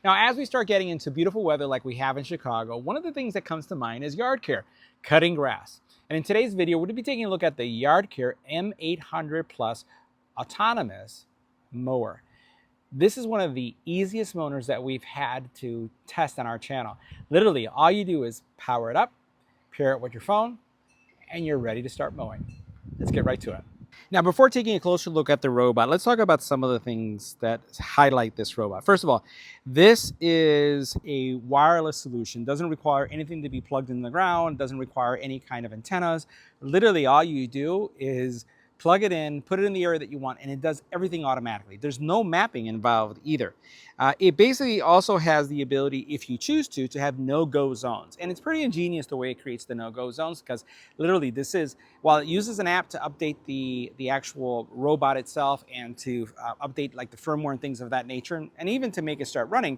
Now, as we start getting into beautiful weather like we have in Chicago, one of the things that comes to mind is yard care, cutting grass. And in today's video, we're going to be taking a look at the YARDCARE M800 Plus autonomous mower. This is one of the easiest mowers that we've had to test on our channel. Literally, all you do is power it up, pair it with your phone, and you're ready to start mowing. Let's get right to it. Now, before taking a closer look at the robot, let's talk about some of the things that highlight this robot. First of all, this is a wireless solution. Doesn't require anything to be plugged in the ground, doesn't require any kind of antennas. Literally, all you do is plug it in, put it in the area that you want, and it does everything automatically. There's no mapping involved either. It basically also has the ability, if you choose to have no-go zones. And it's pretty ingenious the way it creates the no-go zones, because literally this is, while it uses an app to update the actual robot itself and to update like the firmware and things of that nature, and even to make it start running,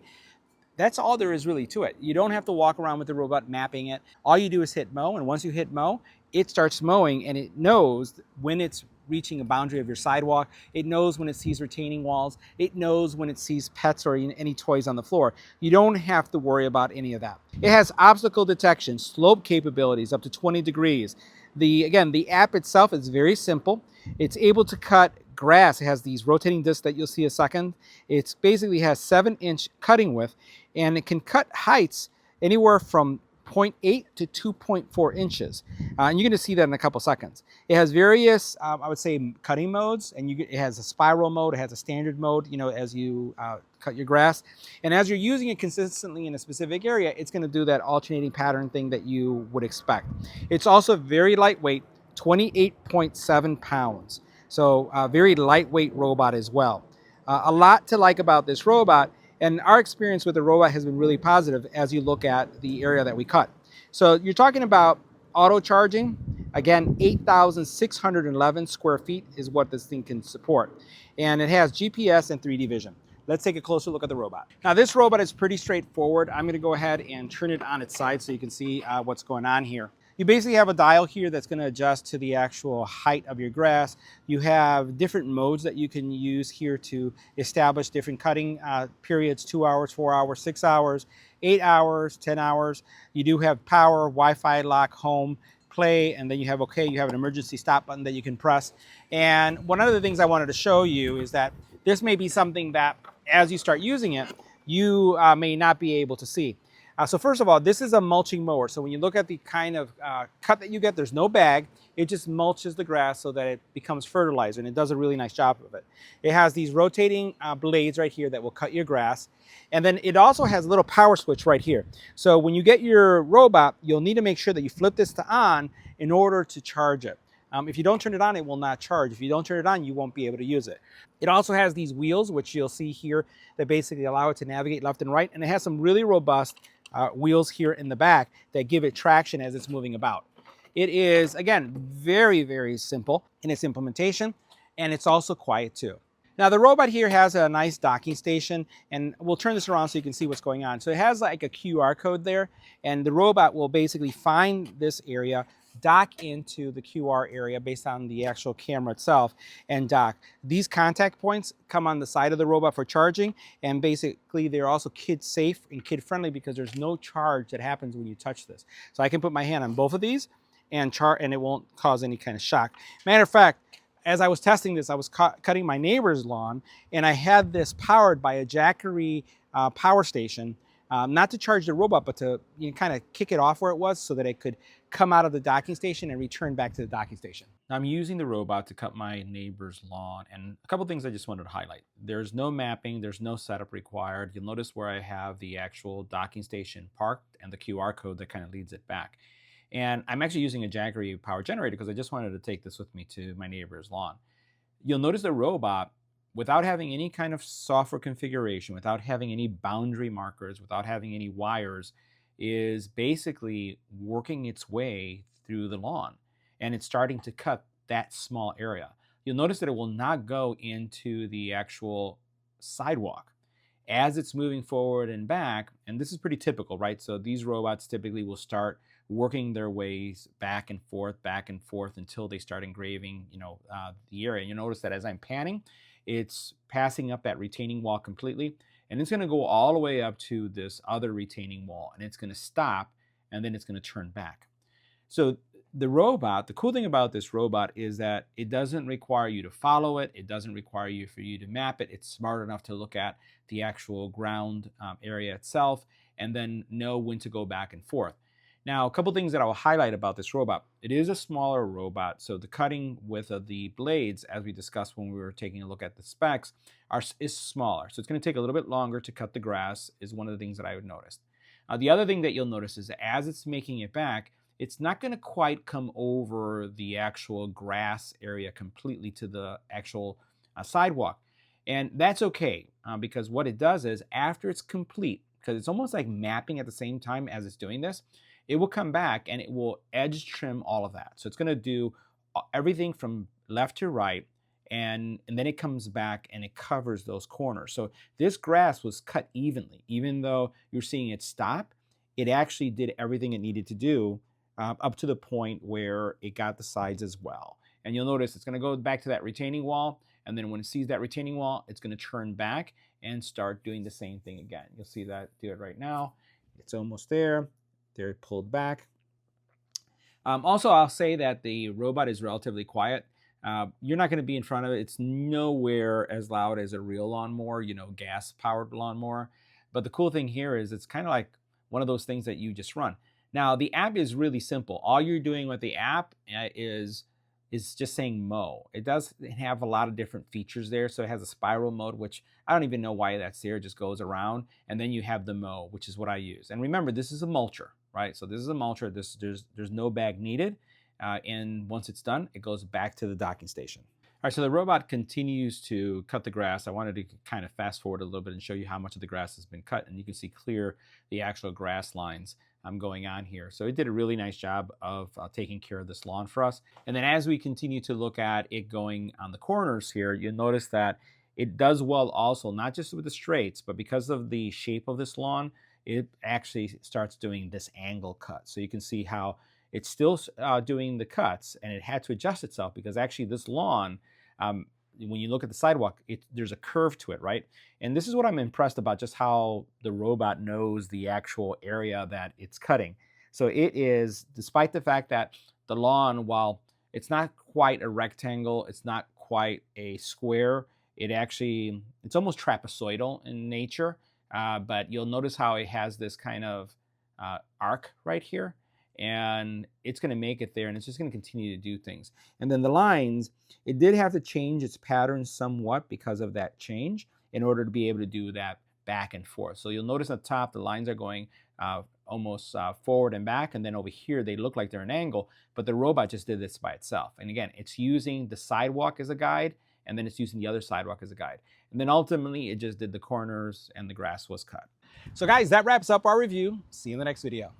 that's all there is really to it. You don't have to walk around with the robot mapping it. All you do is hit mow, and once you hit mow, it starts mowing, and it knows when it's reaching a boundary of your sidewalk. It knows when it sees retaining walls. It knows when it sees pets or any toys on the floor. You don't have to worry about any of that. It has obstacle detection, slope capabilities up to 20 degrees. Again, the app itself is very simple. It's able to cut grass. It has these rotating discs that you'll see a second. It basically has 7-inch cutting width, and it can cut heights anywhere from 0.8 to 2.4 inches. And you're going to see that in a couple seconds. It has various, I would say, cutting modes, and it has a spiral mode, it has a standard mode, as you cut your grass. And as you're using it consistently in a specific area, it's going to do that alternating pattern thing that you would expect. It's also very lightweight, 28.7 pounds. So a very lightweight robot as well. A lot to like about this robot. And our experience with the robot has been really positive as you look at the area that we cut. So you're talking about auto charging. Again, 8,611 square feet is what this thing can support. And it has GPS and 3D vision. Let's take a closer look at the robot. Now, this robot is pretty straightforward. I'm going to go ahead and turn it on its side so you can see what's going on here. You basically have a dial here that's going to adjust to the actual height of your grass. You have different modes that you can use here to establish different cutting periods: 2 hours, 4 hours, 6 hours, 8 hours, 10 hours. You do have power, Wi-Fi, lock, home, play, and then you have OK. You have an emergency stop button that you can press. And one of the things I wanted to show you is that this may be something that as you start using it, you may not be able to see. So first of all, this is a mulching mower. So when you look at the kind of cut that you get, there's no bag. It just mulches the grass so that it becomes fertilizer, and it does a really nice job of it. It has these rotating blades right here that will cut your grass. And then it also has a little power switch right here. So when you get your robot, you'll need to make sure that you flip this to on in order to charge it. If you don't turn it on, it will not charge. If you don't turn it on, you won't be able to use it. It also has these wheels, which you'll see here, that basically allow it to navigate left and right. And it has some really robust wheels here in the back that give it traction as it's moving about. It is, again, very, very simple in its implementation, and it's also quiet too. Now, the robot here has a nice docking station, and we'll turn this around so you can see what's going on. So it has like a QR code there, and the robot will basically find this area, dock into the QR area based on the actual camera itself, and dock. These contact points come on the side of the robot for charging, and basically they're also kid safe and kid friendly because there's no charge that happens when you touch this. So I can put my hand on both of these and it won't cause any kind of shock. Matter of fact, as I was testing this, I was cutting my neighbor's lawn, and I had this powered by a Jackery power station, not to charge the robot, but to kind of kick it off where it was so that it could come out of the docking station and return back to the docking station. Now, I'm using the robot to cut my neighbor's lawn, and a couple things I just wanted to highlight. There's no mapping, there's no setup required. You'll notice where I have the actual docking station parked and the QR code that kind of leads it back. And I'm actually using a Jackery power generator because I just wanted to take this with me to my neighbor's lawn. You'll notice the robot, without having any kind of software configuration, without having any boundary markers, without having any wires, is basically working its way through the lawn. And it's starting to cut that small area. You'll notice that it will not go into the actual sidewalk. As it's moving forward and back, and this is pretty typical, right? So these robots typically will start working their ways back and forth until they start engraving, the area. You notice that as I'm panning, it's passing up that retaining wall completely, And it's going to go all the way up to this other retaining wall, and it's going to stop, and then it's going to turn back. So the robot, the cool thing about this robot is that it doesn't require you to follow it. It doesn't require you for you to map it. It's smart enough to look at the actual ground area itself and then know when to go back and forth. Now, a couple things that I'll highlight about this robot. It is a smaller robot, so the cutting width of the blades, as we discussed when we were taking a look at the specs, is smaller. So it's going to take a little bit longer to cut the grass, is one of the things that I would notice. The other thing that you'll notice is that as it's making it back, it's not going to quite come over the actual grass area completely to the actual sidewalk. And that's okay, because what it does is after it's complete, because it's almost like mapping at the same time as it's doing this, it will come back and it will edge trim all of that. So it's going to do everything from left to right, and then it comes back and it covers those corners. So this grass was cut evenly. Even though you're seeing it stop, it actually did everything it needed to do up to the point where it got the sides as well. And you'll notice it's going to go back to that retaining wall, and then when it sees that retaining wall, it's going to turn back and start doing the same thing again. You'll see that do it right now. It's almost there. They're pulled back. Also, I'll say that the robot is relatively quiet. You're not going to be in front of it. It's nowhere as loud as a real lawnmower, gas-powered lawnmower. But the cool thing here is it's kind of like one of those things that you just run. Now, the app is really simple. All you're doing with the app is just saying mow. It does have a lot of different features there. So it has a spiral mode, which I don't even know why that's there. It just goes around. And then you have the mow, which is what I use. And remember, this is a mulcher, right? So this is a mulcher. There's no bag needed. And once it's done, it goes back to the docking station. All right, so the robot continues to cut the grass. I wanted to kind of fast forward a little bit and show you how much of the grass has been cut. And you can see clear the actual grass lines going on here. So it did a really nice job of taking care of this lawn for us. And then as we continue to look at it going on the corners here, you'll notice that it does well also, not just with the straights, but because of the shape of this lawn, it actually starts doing this angle cut. So you can see how it's still doing the cuts, and it had to adjust itself because actually this lawn, when you look at the sidewalk, there's a curve to it, right? And this is what I'm impressed about, just how the robot knows the actual area that it's cutting. So it is, despite the fact that the lawn, while it's not quite a rectangle, it's not quite a square, it's almost trapezoidal in nature, but you'll notice how it has this kind of arc right here. And it's going to make it there, and it's just going to continue to do things. And then the lines, it did have to change its pattern somewhat because of that change in order to be able to do that back and forth. So you'll notice at the top, the lines are going almost forward and back, and then over here, they look like they're an angle, but the robot just did this by itself. And again, it's using the sidewalk as a guide, and then it's using the other sidewalk as a guide. And then ultimately, it just did the corners, and the grass was cut. So guys, that wraps up our review. See you in the next video.